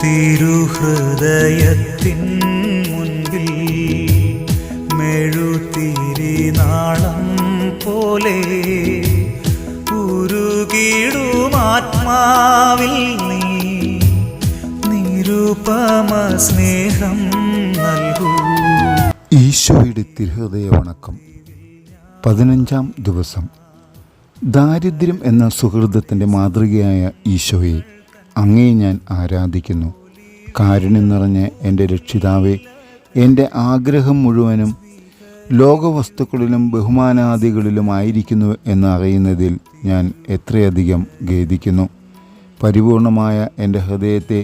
തിരുഹൃദയത്തിൻ മുൻപിൽ മെഴുതിരിനാളം പോലെ ഉരുകിടും ആത്മാവിൽ നീ നിരുപമ സ്നേഹം നൽകൂ. ഈശോയുടെ തിരുഹൃദയ വണക്കം. 15-ാം ദിവസം. ദാരിദ്ര്യം എന്ന സുഹൃതത്തിൻ്റെ മാതൃകയായ ഈശോയെ അങ്ങേ ഞാൻ ആരാധിക്കുന്നു. കാരുണ്യം നിറഞ്ഞ എൻ്റെ രക്ഷിതാവേ, എൻ്റെ ആഗ്രഹം മുഴുവനും ലോകവസ്തുക്കളിലും ബഹുമാനാദികളിലുമായിരിക്കുന്നു എന്ന് അറിയുന്നതിൽ ഞാൻ എത്രയധികം ഖേദിക്കുന്നു. പരിപൂർണമായ എൻ്റെ ഹൃദയത്തെ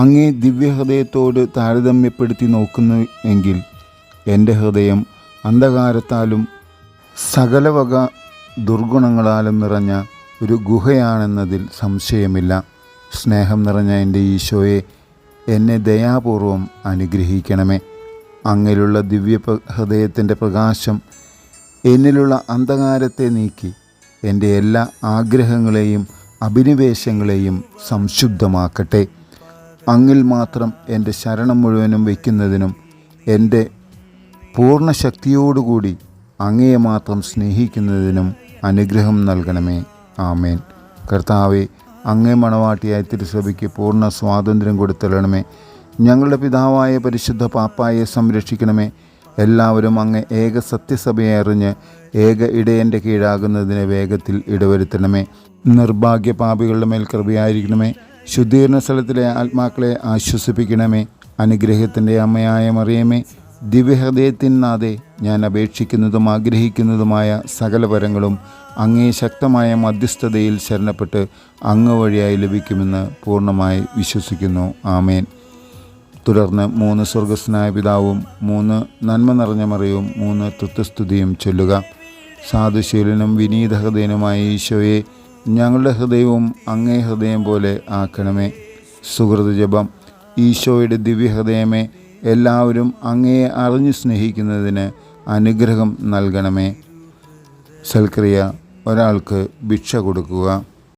അങ്ങേ ദിവ്യഹൃദയത്തോട് താരതമ്യപ്പെടുത്തി നോക്കുന്നു എങ്കിൽ എൻ്റെ ഹൃദയം അന്ധകാരത്താലും സകലവക ദുർഗുണങ്ങളാലും നിറഞ്ഞ ഒരു ഗുഹയാണെന്നതിൽ സംശയമില്ല. സ്നേഹം നിറഞ്ഞ എൻ്റെ ഈശോയെ, എന്നെ ദയാപൂർവം അനുഗ്രഹിക്കണമേ. അങ്ങിലുള്ള ദിവ്യ ഹൃദയത്തിൻ്റെ പ്രകാശം എന്നിലുള്ള അന്ധകാരത്തെ നീക്കി എൻ്റെ എല്ലാ ആഗ്രഹങ്ങളെയും അഭിനിവേശങ്ങളെയും സംശുദ്ധമാക്കട്ടെ. അങ്ങിൽ മാത്രം എൻ്റെ ശരണം മുഴുവനും വയ്ക്കുന്നതിനും എൻ്റെ പൂർണ്ണ ശക്തിയോടുകൂടി അങ്ങയെ മാത്രം സ്നേഹിക്കുന്നതിനും അനുഗ്രഹം നൽകണമേ. ആമേൻ. കർത്താവെ, അങ്ങേ മണവാട്ടിയായ തിരുസഭയ്ക്ക് പൂർണ്ണ സ്വാതന്ത്ര്യം കൊടുത്തരണമേ. ഞങ്ങളുടെ പിതാവായ പരിശുദ്ധ പാപ്പായെ സംരക്ഷിക്കണമേ. എല്ലാവരും അങ്ങ് ഏക സത്യസഭയെ അറിഞ്ഞ് ഏക ഇടയൻ്റെ കീഴാകുന്നതിന് വേഗത്തിൽ ഇടവരുത്തണമേ. നിർഭാഗ്യ പാപികളുടെ മേൽ കൃപയായിരിക്കണമേ. ശുദ്ധീകരണ സ്ഥലത്തിലെ ആത്മാക്കളെ ആശ്വസിപ്പിക്കണമേ. അനുഗ്രഹത്തിൻ്റെ അമ്മയായ മറിയമേ, ദിവ്യഹൃദയത്തിനാതെ ഞാൻ അപേക്ഷിക്കുന്നതും ആഗ്രഹിക്കുന്നതുമായ സകല വരങ്ങളും അങ്ങേ ശക്തമായ മധ്യസ്ഥതയിൽ ശരണപ്പെട്ട് അങ്ങ് വഴിയായി ലഭിക്കുമെന്ന് പൂർണ്ണമായി വിശ്വസിക്കുന്നു. ആമേൻ. തുടർന്ന് 3 സ്വർഗസ്നായ പിതാവും 3 നന്മ നിറഞ്ഞ മറിയവും 3 തൃത്വസ്തുതിയും ചൊല്ലുക. സാധുശീലനും വിനീത ഹൃദയനുമായ ഈശോയെ, ഞങ്ങളുടെ ഹൃദയവും അങ്ങേ ഹൃദയം പോലെ ആക്കണമേ. സുഹൃത ജപം. ഈശോയുടെ ദിവ്യഹൃദയമേ, എല്ലാവരും അങ്ങയെ അറിഞ്ഞു സ്നേഹിക്കുന്നതിന് അനുഗ്രഹം നൽകണമേ. സൽക്രിയ. ഒരാൾക്ക് ഭിക്ഷ കൊടുക്കുക.